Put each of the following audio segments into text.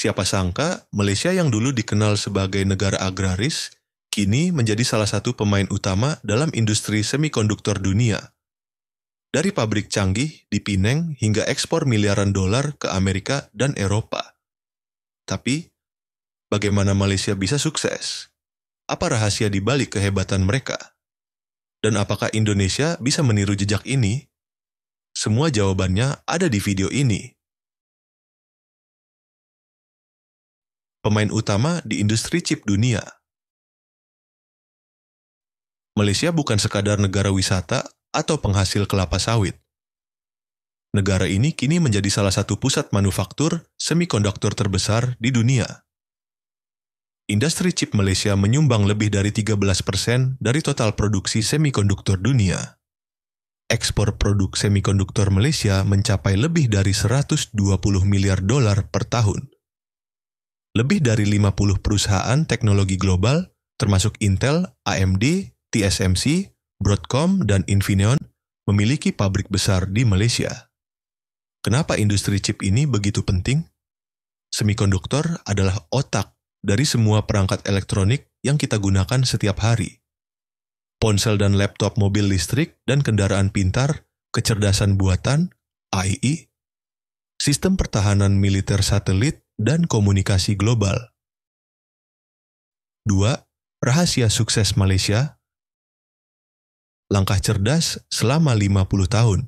Siapa sangka Malaysia yang dulu dikenal sebagai negara agraris, kini menjadi salah satu pemain utama dalam industri semikonduktor dunia. Dari pabrik canggih di Penang hingga ekspor miliaran dolar ke Amerika dan Eropa. Tapi, bagaimana Malaysia bisa sukses? Apa rahasia di balik kehebatan mereka? Dan apakah Indonesia bisa meniru jejak ini? Semua jawabannya ada di video ini. Pemain utama di industri chip dunia. Malaysia bukan sekadar negara wisata atau penghasil kelapa sawit. Negara ini kini menjadi salah satu pusat manufaktur semikonduktor terbesar di dunia. Industri chip Malaysia menyumbang lebih dari 13% dari total produksi semikonduktor dunia. Ekspor produk semikonduktor Malaysia mencapai lebih dari 120 miliar dolar per tahun. Lebih dari 50 perusahaan teknologi global, termasuk Intel, AMD, TSMC, Broadcom, dan Infineon, memiliki pabrik besar di Malaysia. Kenapa industri chip ini begitu penting? Semikonduktor adalah otak dari semua perangkat elektronik yang kita gunakan setiap hari. Ponsel dan laptop mobil listrik dan kendaraan pintar, kecerdasan buatan, AI, sistem pertahanan militer satelit, dan komunikasi global. 2. Rahasia sukses Malaysia. Langkah cerdas selama 50 tahun.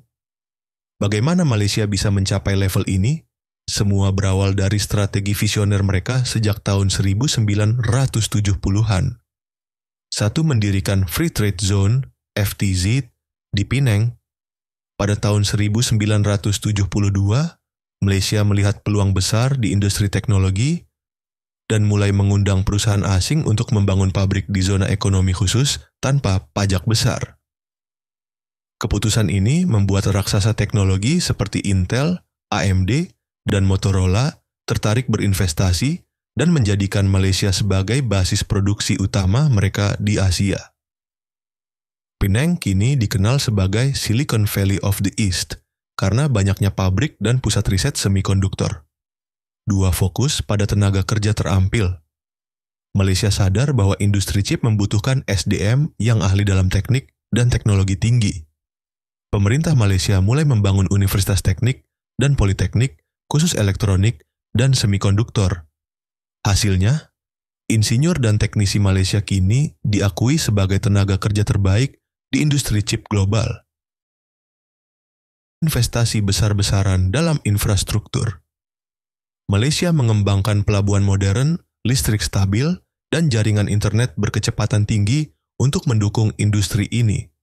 Bagaimana Malaysia bisa mencapai level ini? Semua berawal dari strategi visioner mereka sejak tahun 1970-an. 1. Mendirikan Free Trade Zone, FTZ, di Penang. Pada tahun 1972, Malaysia melihat peluang besar di industri teknologi dan mulai mengundang perusahaan asing untuk membangun pabrik di zona ekonomi khusus tanpa pajak besar. Keputusan ini membuat raksasa teknologi seperti Intel, AMD, dan Motorola tertarik berinvestasi dan menjadikan Malaysia sebagai basis produksi utama mereka di Asia. Penang kini dikenal sebagai Silicon Valley of the East, karena banyaknya pabrik dan pusat riset semikonduktor. 2. Fokus pada tenaga kerja terampil. Malaysia sadar bahwa industri chip membutuhkan SDM yang ahli dalam teknik dan teknologi tinggi. Pemerintah Malaysia mulai membangun universitas teknik dan politeknik, khusus elektronik dan semikonduktor. Hasilnya, insinyur dan teknisi Malaysia kini diakui sebagai tenaga kerja terbaik di industri chip global. Investasi besar-besaran dalam infrastruktur. Malaysia mengembangkan pelabuhan modern, listrik stabil, dan jaringan internet berkecepatan tinggi untuk mendukung industri ini.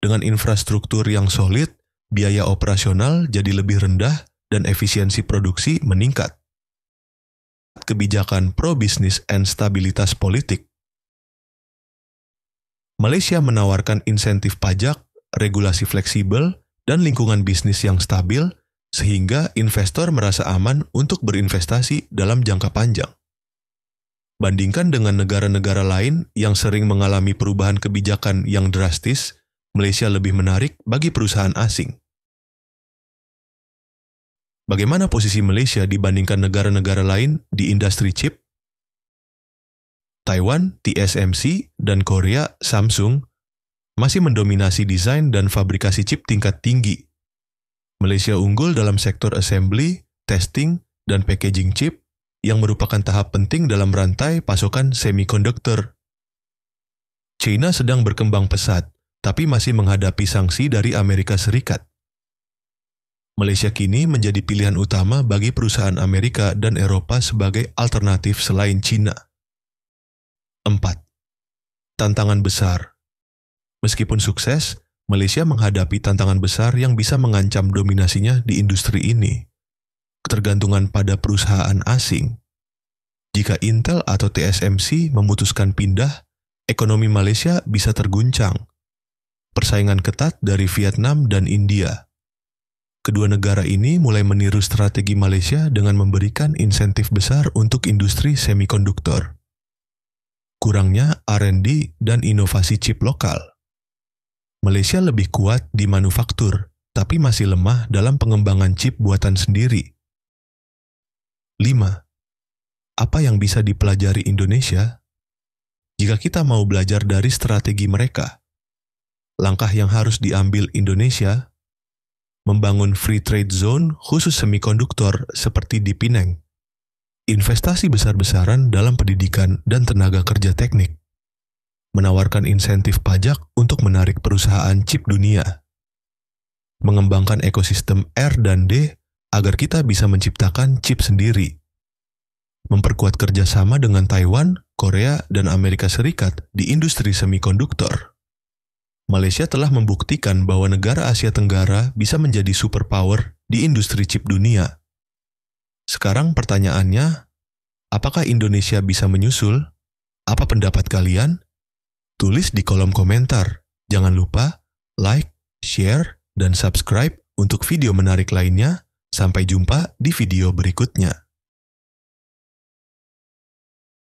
Dengan infrastruktur yang solid, biaya operasional jadi lebih rendah dan efisiensi produksi meningkat. Kebijakan pro-bisnis dan stabilitas politik. Malaysia menawarkan insentif pajak, regulasi fleksibel, dan lingkungan bisnis yang stabil, sehingga investor merasa aman untuk berinvestasi dalam jangka panjang. Bandingkan dengan negara-negara lain yang sering mengalami perubahan kebijakan yang drastis, Malaysia lebih menarik bagi perusahaan asing. Bagaimana posisi Malaysia dibandingkan negara-negara lain di industri chip? Taiwan, TSMC, dan Korea, Samsung, masih mendominasi desain dan fabrikasi chip tingkat tinggi. Malaysia unggul dalam sektor assembly, testing, dan packaging chip yang merupakan tahap penting dalam rantai pasokan semikonduktor. China sedang berkembang pesat, tapi masih menghadapi sanksi dari Amerika Serikat. Malaysia kini menjadi pilihan utama bagi perusahaan Amerika dan Eropa sebagai alternatif selain China. 4. Tantangan besar. Meskipun sukses, Malaysia menghadapi tantangan besar yang bisa mengancam dominasinya di industri ini. Ketergantungan pada perusahaan asing. Jika Intel atau TSMC memutuskan pindah, ekonomi Malaysia bisa terguncang. Persaingan ketat dari Vietnam dan India. Kedua negara ini mulai meniru strategi Malaysia dengan memberikan insentif besar untuk industri semikonduktor. Kurangnya R&D dan inovasi chip lokal. Malaysia lebih kuat di manufaktur, tapi masih lemah dalam pengembangan chip buatan sendiri. 5. Apa yang bisa dipelajari Indonesia? Jika kita mau belajar dari strategi mereka, langkah yang harus diambil Indonesia, membangun free trade zone khusus semikonduktor seperti di Pineng, investasi besar-besaran dalam pendidikan dan tenaga kerja teknik, menawarkan insentif pajak untuk menarik perusahaan chip dunia, mengembangkan ekosistem R dan D agar kita bisa menciptakan chip sendiri, memperkuat kerjasama dengan Taiwan, Korea, dan Amerika Serikat di industri semikonduktor. Malaysia telah membuktikan bahwa negara Asia Tenggara bisa menjadi superpower di industri chip dunia. Sekarang pertanyaannya, apakah Indonesia bisa menyusul? Apa pendapat kalian? Tulis di kolom komentar. Jangan lupa like, share, dan subscribe untuk video menarik lainnya. Sampai jumpa di video berikutnya.